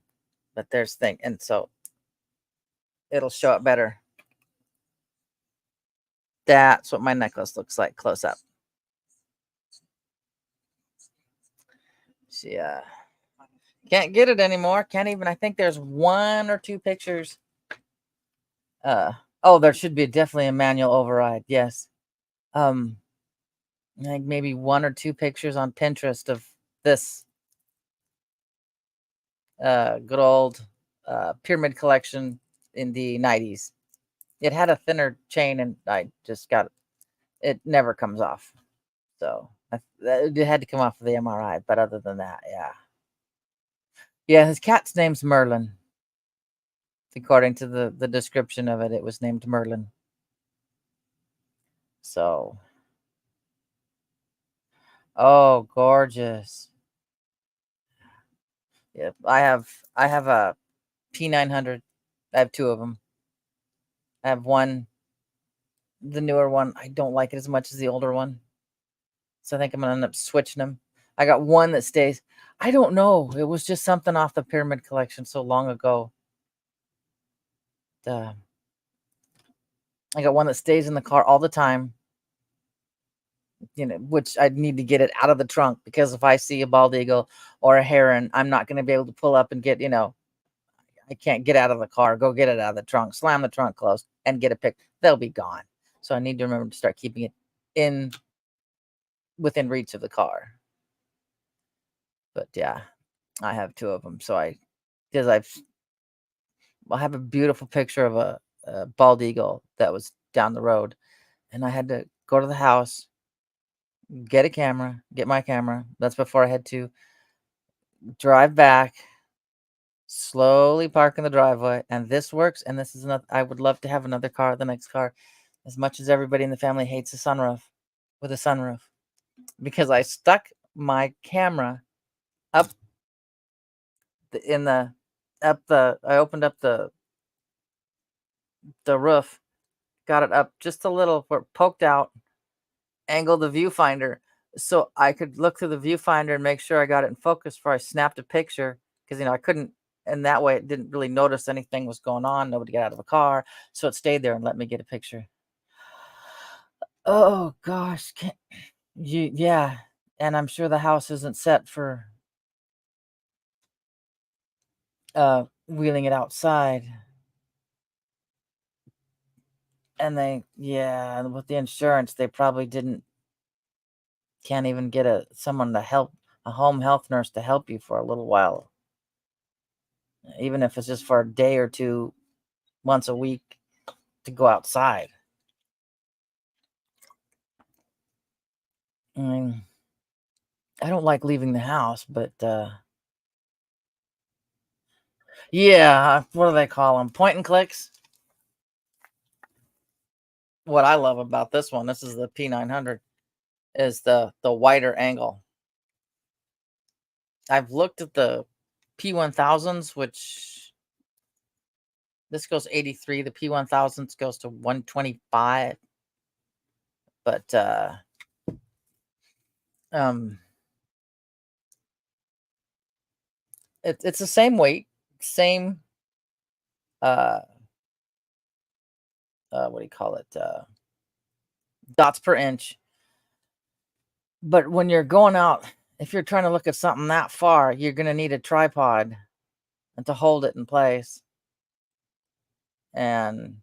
but there's thing, and so it'll show up better. That's what my necklace looks like close up. See, can't get it anymore. Can't even. I think there's 1 or 2 pictures. Oh, there should be definitely a manual override. Yes. I think maybe 1 or 2 pictures on Pinterest of this good old pyramid collection in the 90s. It had a thinner chain, and I just got it. It never comes off. So it had to come off of the MRI. But other than that, yeah. Yeah, his cat's name's Merlin. According to the description of it, it was named Merlin. So, oh, gorgeous. Yep, I have a P900. I have 2 of them. I have one, the newer one. I don't like it as much as the older one, so I think I'm gonna end up switching them. I got one that stays. I don't know. It was just something off the pyramid collection so long ago. I got one that stays in the car all the time. Which I need to get it out of the trunk, because if I see a bald eagle or a heron, I'm not going to be able to pull up and get, I can't get out of the car, go get it out of the trunk, slam the trunk closed, and get a pic. They'll be gone. So I need to remember to start keeping it within reach of the car. But yeah, I have 2 of them. So I have a beautiful picture of a bald eagle that was down the road, and I had to go to the house, get my camera. That's before I had to drive back, slowly park in the driveway, and this works. And this is another. I would love to have another car, the next car, as much as everybody in the family hates a sunroof, with a sunroof, because I stuck my camera up I opened up the roof, got it up just a little where it poked out, angled the viewfinder so I could look through the viewfinder and make sure I got it in focus before I snapped a picture, because I couldn't, and that way it didn't really notice anything was going on. Nobody got out of the car, so it stayed there and let me get a picture. Oh gosh, yeah, and I'm sure the house isn't set for wheeling it outside. And with the insurance, they probably can't even get someone to help, a home health nurse to help you for a little while, even if it's just for a day or 2 once a week to go outside. I mean, I don't like leaving the house, but yeah, what do they call them? Point and clicks. What I love about this one, this is the P900, is the wider angle. I've looked at the P1000s, which this goes 83. The P1000s goes to 125. But it's the same weight, same what do you call it? Dots per inch. But when you're going out, if you're trying to look at something that far, you're going to need a tripod and to hold it in place. And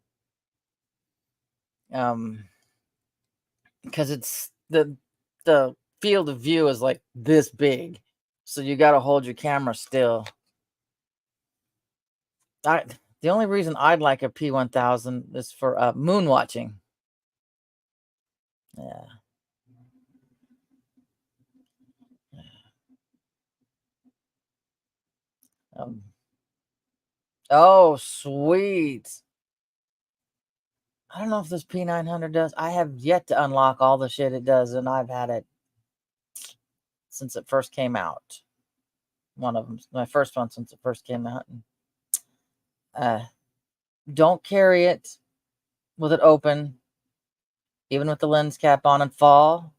because it's the field of view is like this big, so you got to hold your camera still. The only reason I'd like a P1000 is for moon watching. Yeah. Oh, sweet. I don't know if this P900 does. I have yet to unlock all the shit it does, and I've had it since it first came out. One of them, my first one since it first came out. Don't carry it with it open, even with the lens cap on in fall,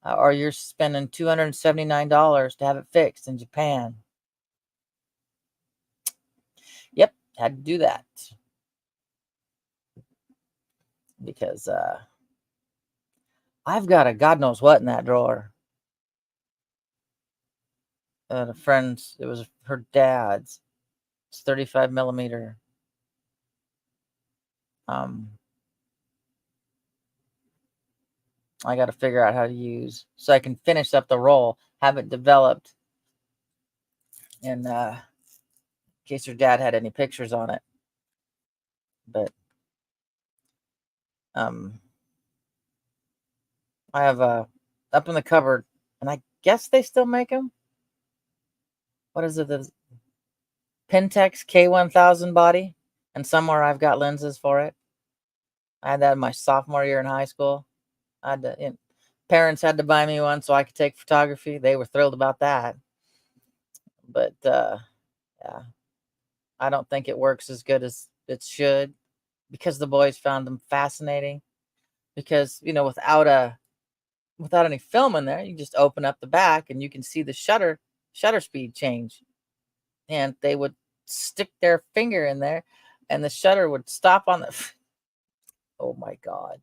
or you're spending $279 to have it fixed in Japan. Yep, had to do that because I've got a God knows what in that drawer. A friend's, it was her dad's. It's 35 millimeter. I got to figure out how to use so I can finish up the roll, have it developed, in case your dad had any pictures on it. But I have up in the cupboard, and I guess they still make them. What is it? The Pentax K1000 body, and somewhere I've got lenses for it. I had that in my sophomore year in high school. I had to, parents had to buy me one so I could take photography. They were thrilled about that. But yeah, I don't think it works as good as it should because the boys found them fascinating. Because without any film in there, you just open up the back and you can see the shutter speed change. And they would stick their finger in there and the shutter would stop on the oh my God.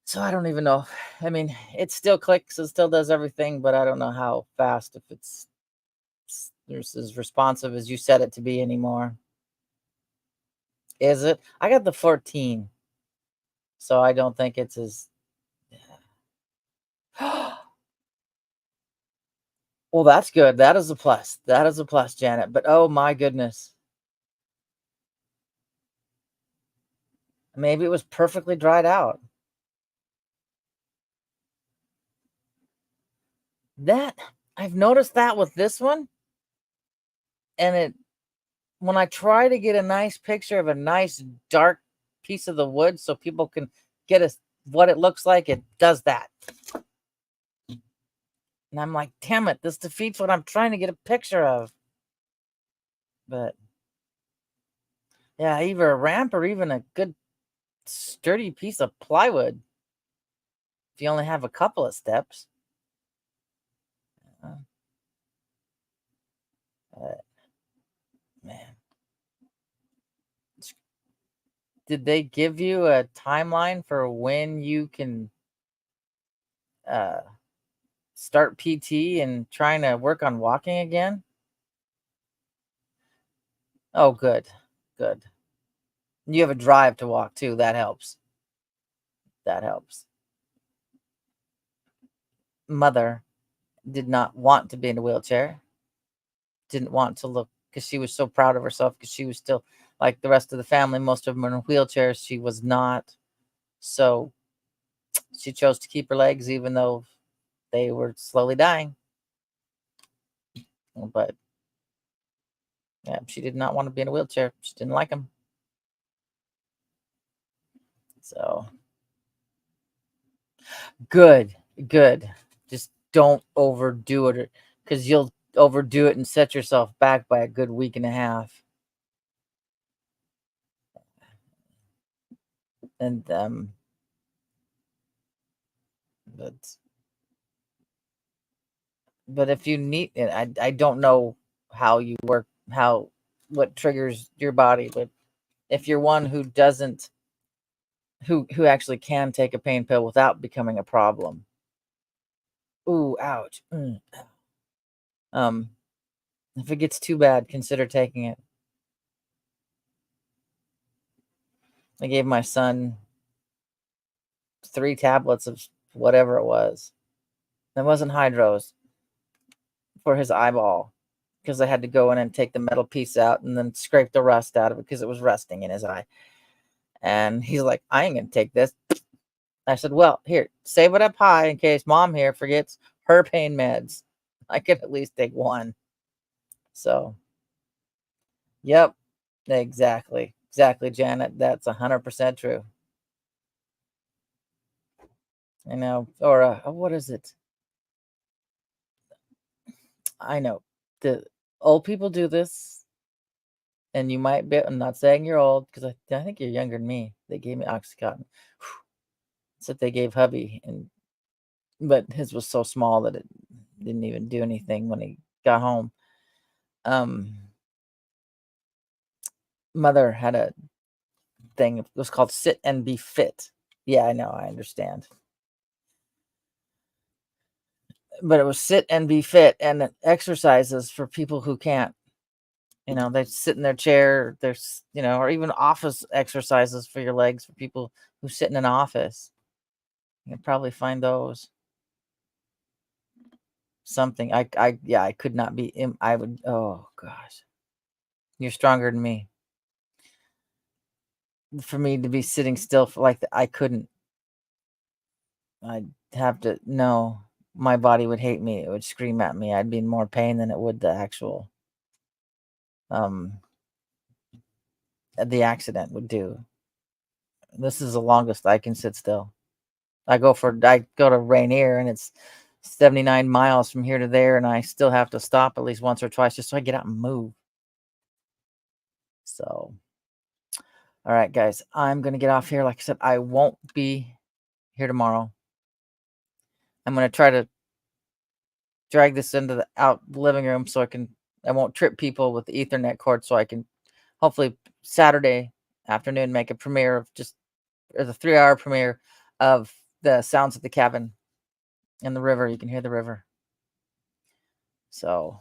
So I don't even know. I mean, it still clicks, it still does everything, but I don't know how fast, if it's as responsive as you set it to be anymore. Is it? I got the 14, so I don't think it's as well, that's good. That is a plus. That is a plus, Janet. But oh my goodness. Maybe it was perfectly dried out. That I've noticed that with this one. And when I try to get a nice picture of a nice dark piece of the wood so people can get what it looks like, it does that. And I'm like, damn it, this defeats what I'm trying to get a picture of. But yeah, either a ramp or even a good sturdy piece of plywood. If you only have a couple of steps. Man. Did they give you a timeline for when you can start PT and trying to work on walking again? Oh, good. Good. You have a drive to walk too. That helps. That helps. Mother did not want to be in a wheelchair. Didn't want to look, because she was so proud of herself, because she was still like the rest of the family. Most of them were in wheelchairs. She was not. So she chose to keep her legs even though they were slowly dying. But yeah, she did not want to be in a wheelchair. She didn't like them. So good. Just don't overdo it, because you'll overdo it and set yourself back by a good week and a half. And but if you need it, I don't know how you work, what triggers your body, but if you're one who doesn't, who actually can take a pain pill without becoming a problem. Ooh, ouch. If it gets too bad, consider taking it. I gave my son 3 tablets of whatever it was. It wasn't Hydros, for his eyeball, because I had to go in and take the metal piece out and then scrape the rust out of it because it was rusting in his eye. And he's like, I ain't gonna take this. I said, well, here, save it up high in case mom here forgets her pain meds. I could at least take one. So, yep, exactly, Janet. That's 100% true. I know. Or what is it? I know. The old people do this, and you might be. I'm not saying you're old, because I think you're younger than me. They gave me Oxycontin. Except they gave hubby, but his was so small that it didn't even do anything when he got home. Mother had a thing. It was called Sit and Be Fit. Yeah, I know. I understand. But it was Sit and Be Fit, and exercises for people who can't. They sit in their chair. There's, or even office exercises for your legs for people who sit in an office. You can probably find those. Something. Yeah, I could not be. I would. Oh gosh, you're stronger than me. For me to be sitting still for like I couldn't. I'd have to. No, my body would hate me. It would scream at me. I'd be in more pain than it would the actual the accident would do. This is the longest I can sit still. I go to Rainier, and it's 79 miles from here to there, and I still have to stop at least once or twice just so I get out and move. So, all right, guys, I'm going to get off here. Like I said, I won't be here tomorrow. I'm going to try to drag this into the living room so I won't trip people with the Ethernet cord, so I can hopefully Saturday afternoon make a premiere of the 3-hour premiere of the sounds of the cabin and the river. You can hear the river. So,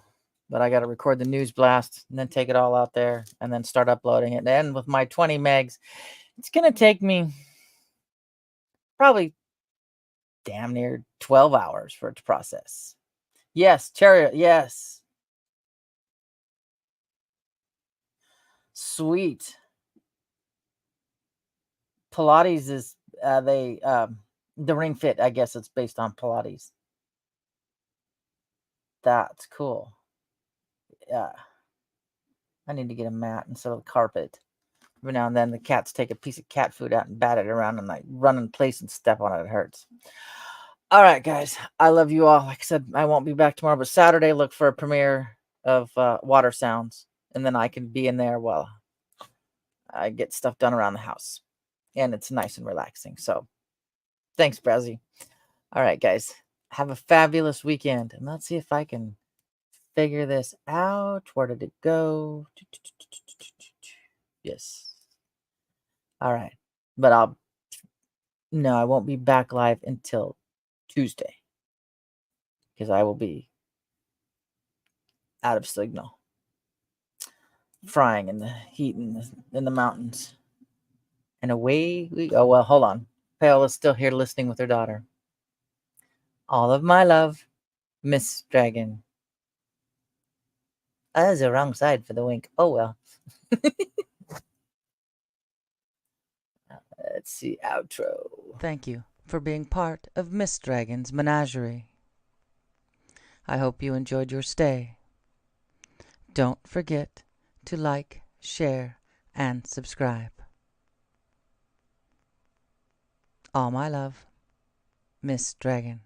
but I got to record the news blast and then take it all out there and then start uploading it. And with my 20 megs, it's going to take me probably damn near 12 hours for it to process. Yes, Chariot. Yes. Sweet. Pilates is the Ring Fit. I guess it's based on Pilates. That's cool. Yeah. I need to get a mat instead of a carpet. Every now and then the cats take a piece of cat food out and bat it around, and I run in place and step on it. It hurts. All right, guys. I love you all. Like I said, I won't be back tomorrow, but Saturday, look for a premiere of Water Sounds, and then I can be in there while I get stuff done around the house. And it's nice and relaxing. So thanks, Brazzy. All right, guys. Have a fabulous weekend. And let's see if I can figure this out. Where did it go? Yes. All right. But I won't be back live until Tuesday, because I will be out of signal, frying in the heat in the mountains. And away we go. Well, hold on. Paola's still here listening with her daughter. All of my love, Miss Dragon. That was the wrong side for the wink. Oh, well. Let's see. Outro. Thank you for being part of Miss Dragon's menagerie. I hope you enjoyed your stay. Don't forget to like, share, and subscribe. All my love, Miss Dragon.